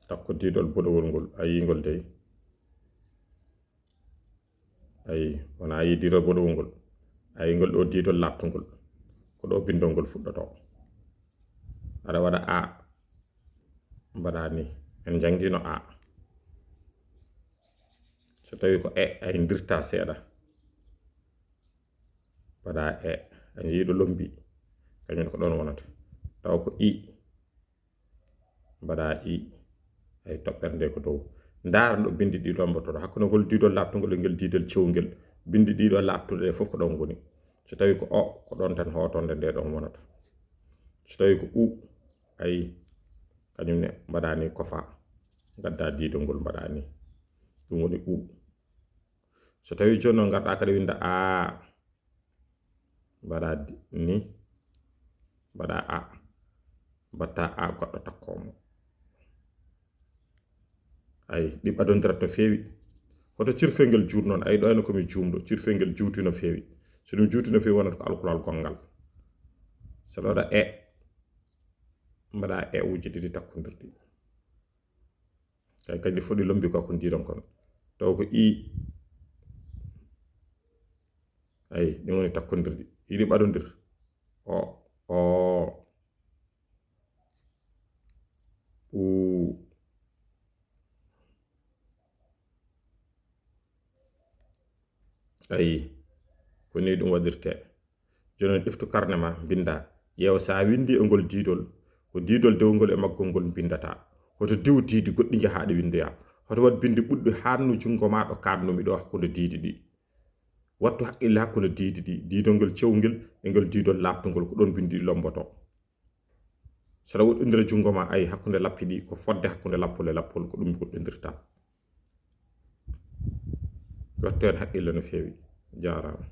takko diidol boɗowol ngol a yingol dey ayi wona a yi diidol boɗowol ngol a yingol ɗo diidol laɓtungol ko ɗo bindol ngol fuɗɗoto aɗa waɗa a mbaɗa ni en jangino a so tawi ko e a dirta seeɗa mbaɗa e a yiiɗo lombi kañum ko ɗon wonata taw ko i mbaɗa i ay toɓɓere nde ko dow ndaara ɗo bindi ɗi lombotoɗo hakkude ngol diidol laɓtungol e ngel diidol cewngel bindi ɗiɗo laɓtuɗe ɗe fof ko ɗon ngoni so tawi ko o ko ɗon tan hotonde nde ɗon wonata so tawi ko u ayi kañum ne mbaɗa ni kofa gadda diidol ngol mbaɗa ni ɗum woni u so tawi joni noon garɗa kadi winda a mbaɗa ni mbaɗa a mbatta a goɗɗo takkomo ayi ɗi ɓadodirat no feewi hoto cirfel ngel juut noon ayi ɗo henna komi juumɗo cirfel ngel juuti no feewi so ɗum juuti no feewi wonata ko alkulal gongal saɗa waɗa e mbaɗa e uji ɗiɗi takkodirɗi kay kadi foɗi lombi ko diidon kon taw ko i ayi ɗin woni takkodirɗi yiɗi ɓadodir o u ayi ko ni ɗum waɗirte joni ɗeftu karne ma binda ƴeewa sa windi e ngol diidol ko diidol dewgol e maggol ngol bindata hoto diw diidi goɗɗi jahaɗe windoya hoto wat bindi ɓuɗɗi hannu jungo ma ɗo kadnumi ɗo hakkude diidi ɗi wattu haqqille hakkude diidi ɗi diidol ngol cewngel e ngol diidol laɓtungol ko ɗon bindi lomboto saɗa woɗɗodira jungo ma ayi hakkude lappi ɗi ko fodde hakkude lappol e lappol ko ɗum goɗɗodirta wattu hen haqqille no feewi jarama